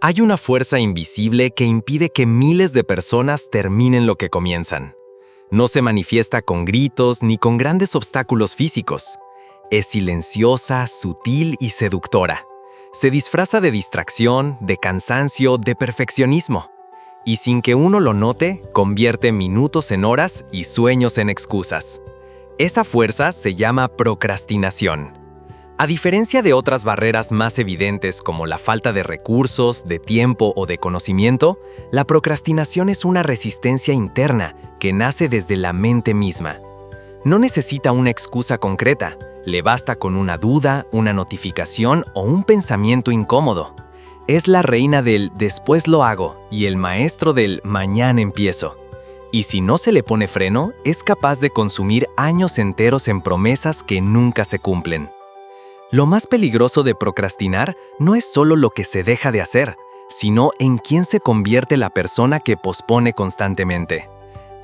Hay una fuerza invisible que impide que miles de personas terminen lo que comienzan. No se manifiesta con gritos ni con grandes obstáculos físicos. Es silenciosa, sutil y seductora. Se disfraza de distracción, de cansancio, de perfeccionismo. Y sin que uno lo note, convierte minutos en horas y sueños en excusas. Esa fuerza se llama procrastinación. A diferencia de otras barreras más evidentes como la falta de recursos, de tiempo o de conocimiento, la procrastinación es una resistencia interna que nace desde la mente misma. No necesita una excusa concreta, le basta con una duda, una notificación o un pensamiento incómodo. Es la reina del "después lo hago" y el maestro del "mañana empiezo". Y si no se le pone freno, es capaz de consumir años enteros en promesas que nunca se cumplen. Lo más peligroso de procrastinar no es solo lo que se deja de hacer, sino en quién se convierte la persona que pospone constantemente.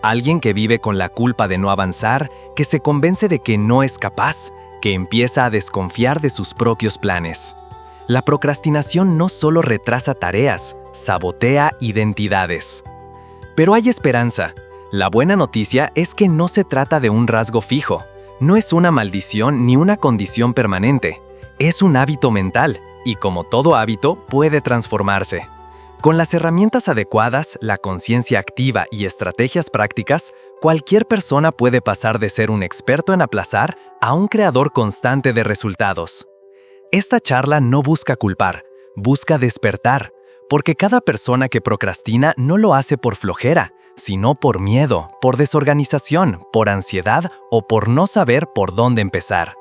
Alguien que vive con la culpa de no avanzar, que se convence de que no es capaz, que empieza a desconfiar de sus propios planes. La procrastinación no solo retrasa tareas, sabotea identidades. Pero hay esperanza. La buena noticia es que no se trata de un rasgo fijo. No es una maldición ni una condición permanente. Es un hábito mental y, como todo hábito, puede transformarse. Con las herramientas adecuadas, la conciencia activa y estrategias prácticas, cualquier persona puede pasar de ser un experto en aplazar a un creador constante de resultados. Esta charla no busca culpar, busca despertar, porque cada persona que procrastina no lo hace por flojera, sino por miedo, por desorganización, por ansiedad o por no saber por dónde empezar.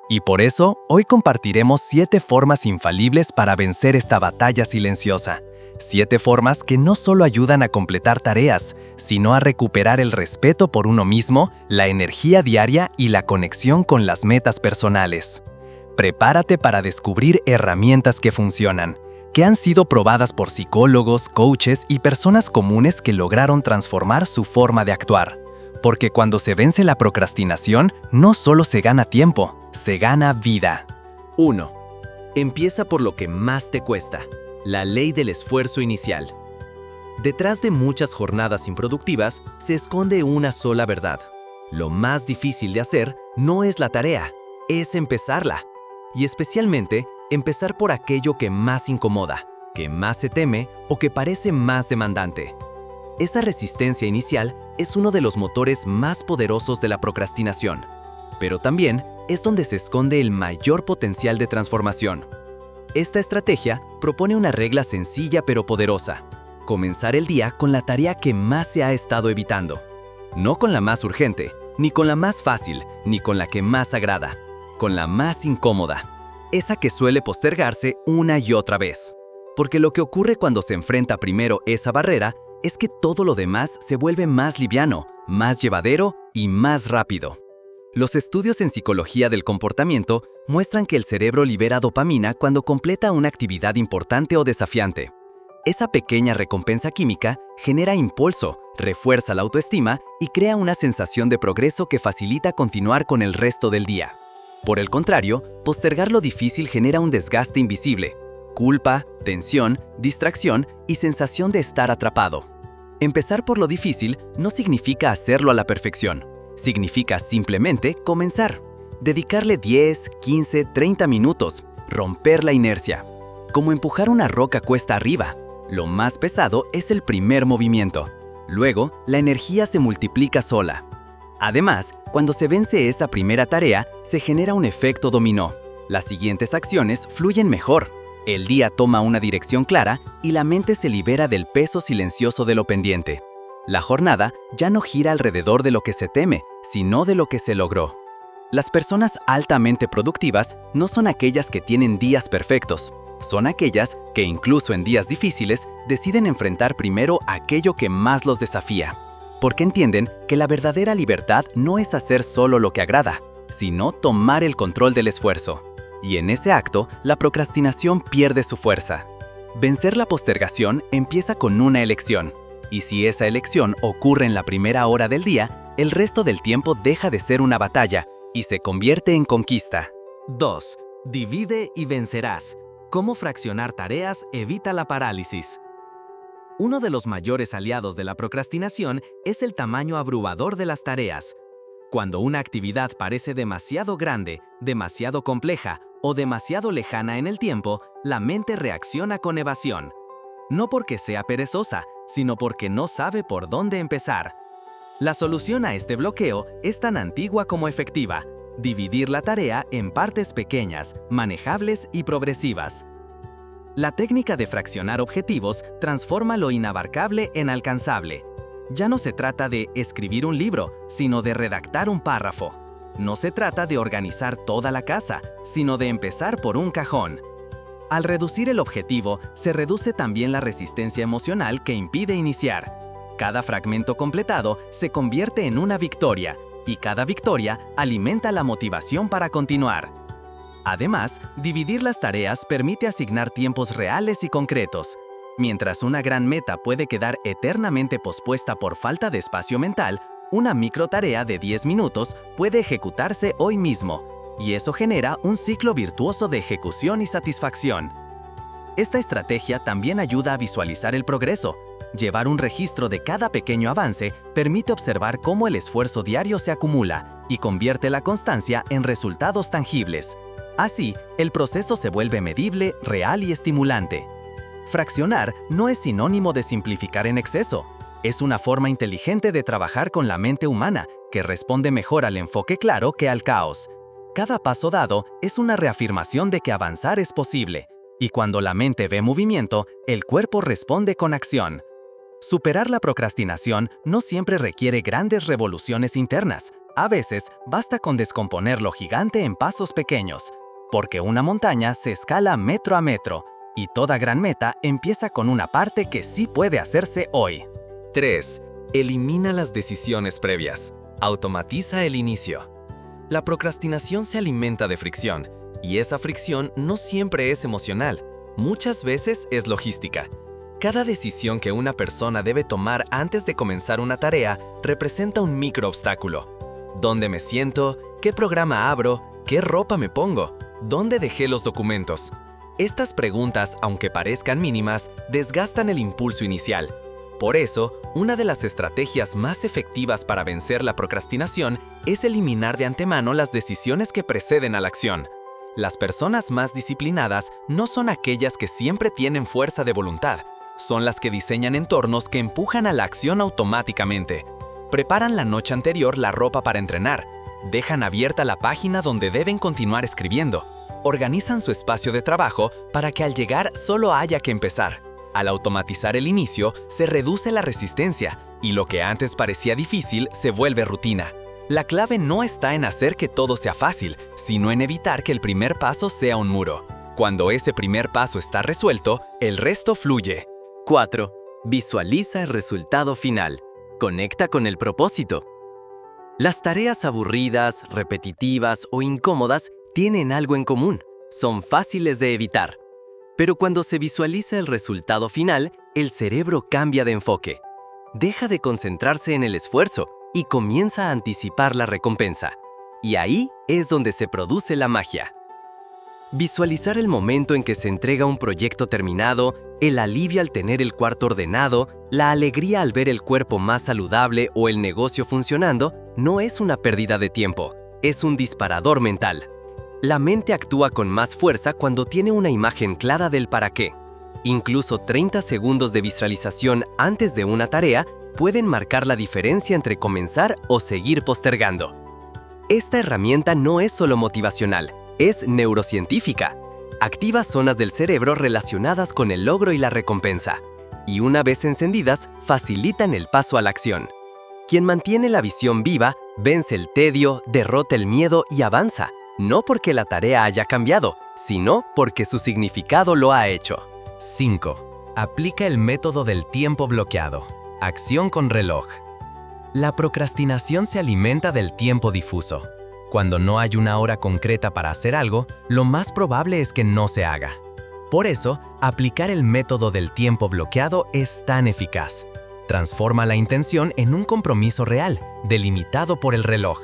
Y por eso, hoy compartiremos 7 formas infalibles para vencer esta batalla silenciosa. 7 formas que no solo ayudan a completar tareas, sino a recuperar el respeto por uno mismo, la energía diaria y la conexión con las metas personales. Prepárate para descubrir herramientas que funcionan, que han sido probadas por psicólogos, coaches y personas comunes que lograron transformar su forma de actuar. Porque cuando se vence la procrastinación, no solo se gana tiempo, se gana vida. 1. Empieza por lo que más te cuesta. La ley del esfuerzo inicial. Detrás de muchas jornadas improductivas se esconde una sola verdad. Lo más difícil de hacer no es la tarea, es empezarla. Y especialmente, empezar por aquello que más incomoda, que más se teme o que parece más demandante. Esa resistencia inicial es uno de los motores más poderosos de la procrastinación, pero también es donde se esconde el mayor potencial de transformación. Esta estrategia propone una regla sencilla pero poderosa: comenzar el día con la tarea que más se ha estado evitando. No con la más urgente, ni con la más fácil, ni con la que más agrada, con la más incómoda. Esa que suele postergarse una y otra vez. Porque lo que ocurre cuando se enfrenta primero esa barrera es que todo lo demás se vuelve más liviano, más llevadero y más rápido. Los estudios en psicología del comportamiento muestran que el cerebro libera dopamina cuando completa una actividad importante o desafiante. Esa pequeña recompensa química genera impulso, refuerza la autoestima y crea una sensación de progreso que facilita continuar con el resto del día. Por el contrario, postergar lo difícil genera un desgaste invisible, culpa, tensión, distracción y sensación de estar atrapado. Empezar por lo difícil no significa hacerlo a la perfección, significa simplemente comenzar. Dedicarle 10, 15, 30 minutos, romper la inercia. Como empujar una roca cuesta arriba, lo más pesado es el primer movimiento. Luego, la energía se multiplica sola. Además, cuando se vence esta primera tarea, se genera un efecto dominó. Las siguientes acciones fluyen mejor. El día toma una dirección clara y la mente se libera del peso silencioso de lo pendiente. La jornada ya no gira alrededor de lo que se teme, sino de lo que se logró. Las personas altamente productivas no son aquellas que tienen días perfectos. Son aquellas que, incluso en días difíciles, deciden enfrentar primero aquello que más los desafía. Porque entienden que la verdadera libertad no es hacer solo lo que agrada, sino tomar el control del esfuerzo. Y en ese acto, la procrastinación pierde su fuerza. Vencer la postergación empieza con una elección. Y si esa elección ocurre en la primera hora del día, el resto del tiempo deja de ser una batalla y se convierte en conquista. 2. Divide y vencerás. ¿Cómo fraccionar tareas evita la parálisis? Uno de los mayores aliados de la procrastinación es el tamaño abrumador de las tareas. Cuando una actividad parece demasiado grande, demasiado compleja o demasiado lejana en el tiempo, la mente reacciona con evasión. No porque sea perezosa, sino porque no sabe por dónde empezar. La solución a este bloqueo es tan antigua como efectiva: dividir la tarea en partes pequeñas, manejables y progresivas. La técnica de fraccionar objetivos transforma lo inabarcable en alcanzable. Ya no se trata de escribir un libro, sino de redactar un párrafo. No se trata de organizar toda la casa, sino de empezar por un cajón. Al reducir el objetivo, se reduce también la resistencia emocional que impide iniciar. Cada fragmento completado se convierte en una victoria, y cada victoria alimenta la motivación para continuar. Además, dividir las tareas permite asignar tiempos reales y concretos. Mientras una gran meta puede quedar eternamente pospuesta por falta de espacio mental, una microtarea de 10 minutos puede ejecutarse hoy mismo, y eso genera un ciclo virtuoso de ejecución y satisfacción. Esta estrategia también ayuda a visualizar el progreso. Llevar un registro de cada pequeño avance permite observar cómo el esfuerzo diario se acumula y convierte la constancia en resultados tangibles. Así, el proceso se vuelve medible, real y estimulante. Fraccionar no es sinónimo de simplificar en exceso. Es una forma inteligente de trabajar con la mente humana, que responde mejor al enfoque claro que al caos. Cada paso dado es una reafirmación de que avanzar es posible, y cuando la mente ve movimiento, el cuerpo responde con acción. Superar la procrastinación no siempre requiere grandes revoluciones internas. A veces, basta con descomponer lo gigante en pasos pequeños, porque una montaña se escala metro a metro, y toda gran meta empieza con una parte que sí puede hacerse hoy. 3. Elimina las decisiones previas. Automatiza el inicio. La procrastinación se alimenta de fricción, y esa fricción no siempre es emocional, muchas veces es logística. Cada decisión que una persona debe tomar antes de comenzar una tarea representa un microobstáculo. ¿Dónde me siento? ¿Qué programa abro? ¿Qué ropa me pongo? ¿Dónde dejé los documentos? Estas preguntas, aunque parezcan mínimas, desgastan el impulso inicial. Por eso, una de las estrategias más efectivas para vencer la procrastinación es eliminar de antemano las decisiones que preceden a la acción. Las personas más disciplinadas no son aquellas que siempre tienen fuerza de voluntad, son las que diseñan entornos que empujan a la acción automáticamente. Preparan la noche anterior la ropa para entrenar, dejan abierta la página donde deben continuar escribiendo, organizan su espacio de trabajo para que al llegar solo haya que empezar. Al automatizar el inicio, se reduce la resistencia, y lo que antes parecía difícil se vuelve rutina. La clave no está en hacer que todo sea fácil, sino en evitar que el primer paso sea un muro. Cuando ese primer paso está resuelto, el resto fluye. 4. Visualiza el resultado final. Conecta con el propósito. Las tareas aburridas, repetitivas o incómodas tienen algo en común. Son fáciles de evitar. Pero cuando se visualiza el resultado final, el cerebro cambia de enfoque. Deja de concentrarse en el esfuerzo y comienza a anticipar la recompensa. Y ahí es donde se produce la magia. Visualizar el momento en que se entrega un proyecto terminado, el alivio al tener el cuarto ordenado, la alegría al ver el cuerpo más saludable o el negocio funcionando, no es una pérdida de tiempo, es un disparador mental. La mente actúa con más fuerza cuando tiene una imagen clara del para qué. Incluso 30 segundos de visualización antes de una tarea pueden marcar la diferencia entre comenzar o seguir postergando. Esta herramienta no es solo motivacional, es neurocientífica. Activa zonas del cerebro relacionadas con el logro y la recompensa, y una vez encendidas, facilitan el paso a la acción. Quien mantiene la visión viva, vence el tedio, derrota el miedo y avanza, no porque la tarea haya cambiado, sino porque su significado lo ha hecho. 5. Aplica el método del tiempo bloqueado. Acción con reloj. La procrastinación se alimenta del tiempo difuso. Cuando no hay una hora concreta para hacer algo, lo más probable es que no se haga. Por eso, aplicar el método del tiempo bloqueado es tan eficaz. Transforma la intención en un compromiso real, delimitado por el reloj.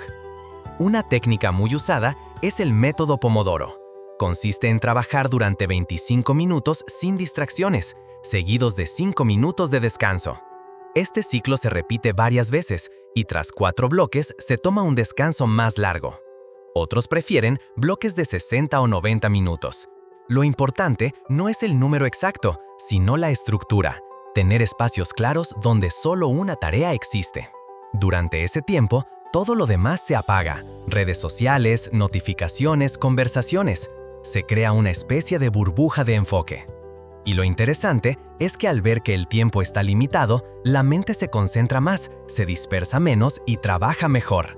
Una técnica muy usada es el método Pomodoro. Consiste en trabajar durante 25 minutos sin distracciones, seguidos de 5 minutos de descanso. Este ciclo se repite varias veces y tras 4 bloques se toma un descanso más largo. Otros prefieren bloques de 60 o 90 minutos. Lo importante no es el número exacto, sino la estructura, tener espacios claros donde solo una tarea existe. Durante ese tiempo, todo lo demás se apaga: redes sociales, notificaciones, conversaciones. Se crea una especie de burbuja de enfoque. Y lo interesante es que al ver que el tiempo está limitado, la mente se concentra más, se dispersa menos y trabaja mejor.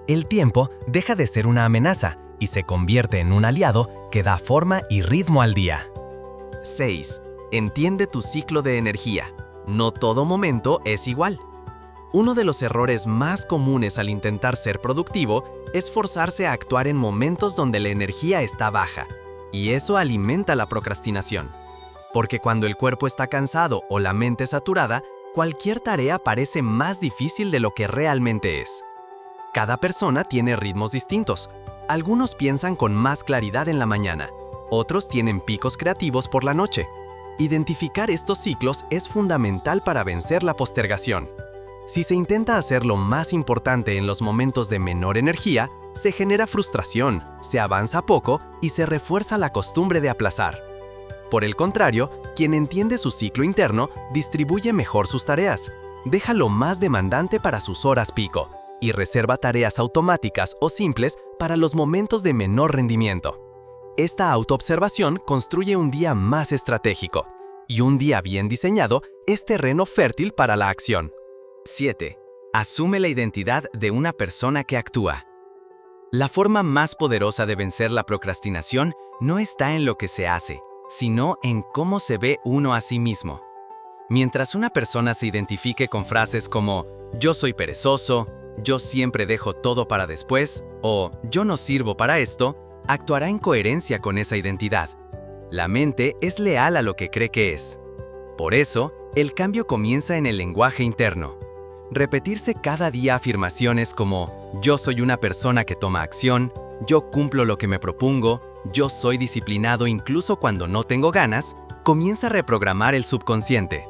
El tiempo deja de ser una amenaza y se convierte en un aliado que da forma y ritmo al día. 6. Entiende tu ciclo de energía. No todo momento es igual. Uno de los errores más comunes al intentar ser productivo es forzarse a actuar en momentos donde la energía está baja, y eso alimenta la procrastinación. Porque cuando el cuerpo está cansado o la mente saturada, cualquier tarea parece más difícil de lo que realmente es. Cada persona tiene ritmos distintos. Algunos piensan con más claridad en la mañana, otros tienen picos creativos por la noche. Identificar estos ciclos es fundamental para vencer la postergación. Si se intenta hacer lo más importante en los momentos de menor energía, se genera frustración, se avanza poco y se refuerza la costumbre de aplazar. Por el contrario, quien entiende su ciclo interno distribuye mejor sus tareas, deja lo más demandante para sus horas pico y reserva tareas automáticas o simples para los momentos de menor rendimiento. Esta autoobservación construye un día más estratégico, y un día bien diseñado es terreno fértil para la acción. 7. Asume la identidad de una persona que actúa. La forma más poderosa de vencer la procrastinación no está en lo que se hace, sino en cómo se ve uno a sí mismo. Mientras una persona se identifique con frases como «yo soy perezoso», «yo siempre dejo todo para después» o «yo no sirvo para esto», actuará en coherencia con esa identidad. La mente es leal a lo que cree que es. Por eso, el cambio comienza en el lenguaje interno. Repetirse cada día afirmaciones como «yo soy una persona que toma acción», «yo cumplo lo que me propongo», «yo soy disciplinado incluso cuando no tengo ganas», comienza a reprogramar el subconsciente.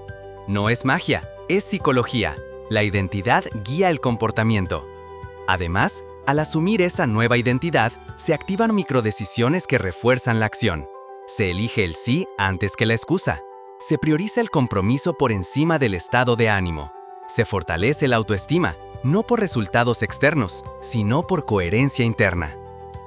No es magia, es psicología. La identidad guía el comportamiento. Además, al asumir esa nueva identidad, se activan microdecisiones que refuerzan la acción. Se elige el sí antes que la excusa. Se prioriza el compromiso por encima del estado de ánimo. Se fortalece la autoestima, no por resultados externos, sino por coherencia interna.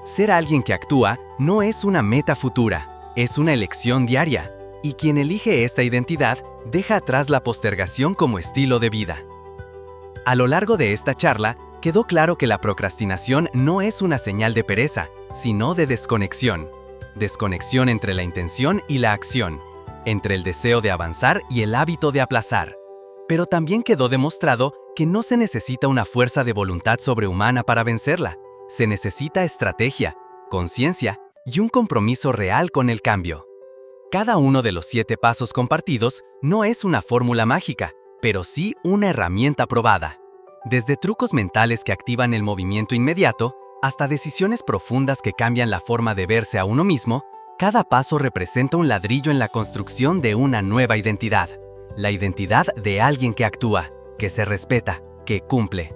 Ser alguien que actúa no es una meta futura, es una elección diaria. Y quien elige esta identidad deja atrás la postergación como estilo de vida. A lo largo de esta charla, quedó claro que la procrastinación no es una señal de pereza, sino de desconexión. Desconexión entre la intención y la acción, entre el deseo de avanzar y el hábito de aplazar. Pero también quedó demostrado que no se necesita una fuerza de voluntad sobrehumana para vencerla. Se necesita estrategia, conciencia y un compromiso real con el cambio. Cada uno de los 7 pasos compartidos no es una fórmula mágica, pero sí una herramienta probada. Desde trucos mentales que activan el movimiento inmediato, hasta decisiones profundas que cambian la forma de verse a uno mismo, cada paso representa un ladrillo en la construcción de una nueva identidad. La identidad de alguien que actúa, que se respeta, que cumple.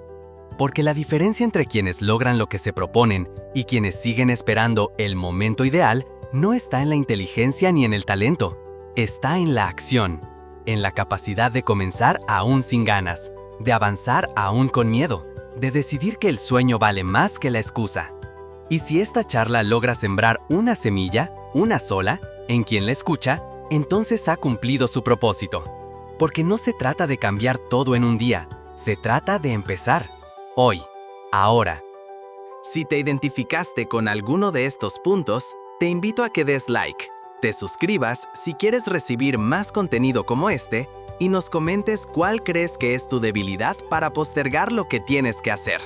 Porque la diferencia entre quienes logran lo que se proponen y quienes siguen esperando el momento ideal no está en la inteligencia ni en el talento, está en la acción, en la capacidad de comenzar aún sin ganas, de avanzar aún con miedo, de decidir que el sueño vale más que la excusa. Y si esta charla logra sembrar una semilla, una sola, en quien la escucha, entonces ha cumplido su propósito. Porque no se trata de cambiar todo en un día, se trata de empezar. Hoy, ahora. Si te identificaste con alguno de estos puntos, te invito a que des like, te suscribas si quieres recibir más contenido como este y nos comentes cuál crees que es tu debilidad para postergar lo que tienes que hacer.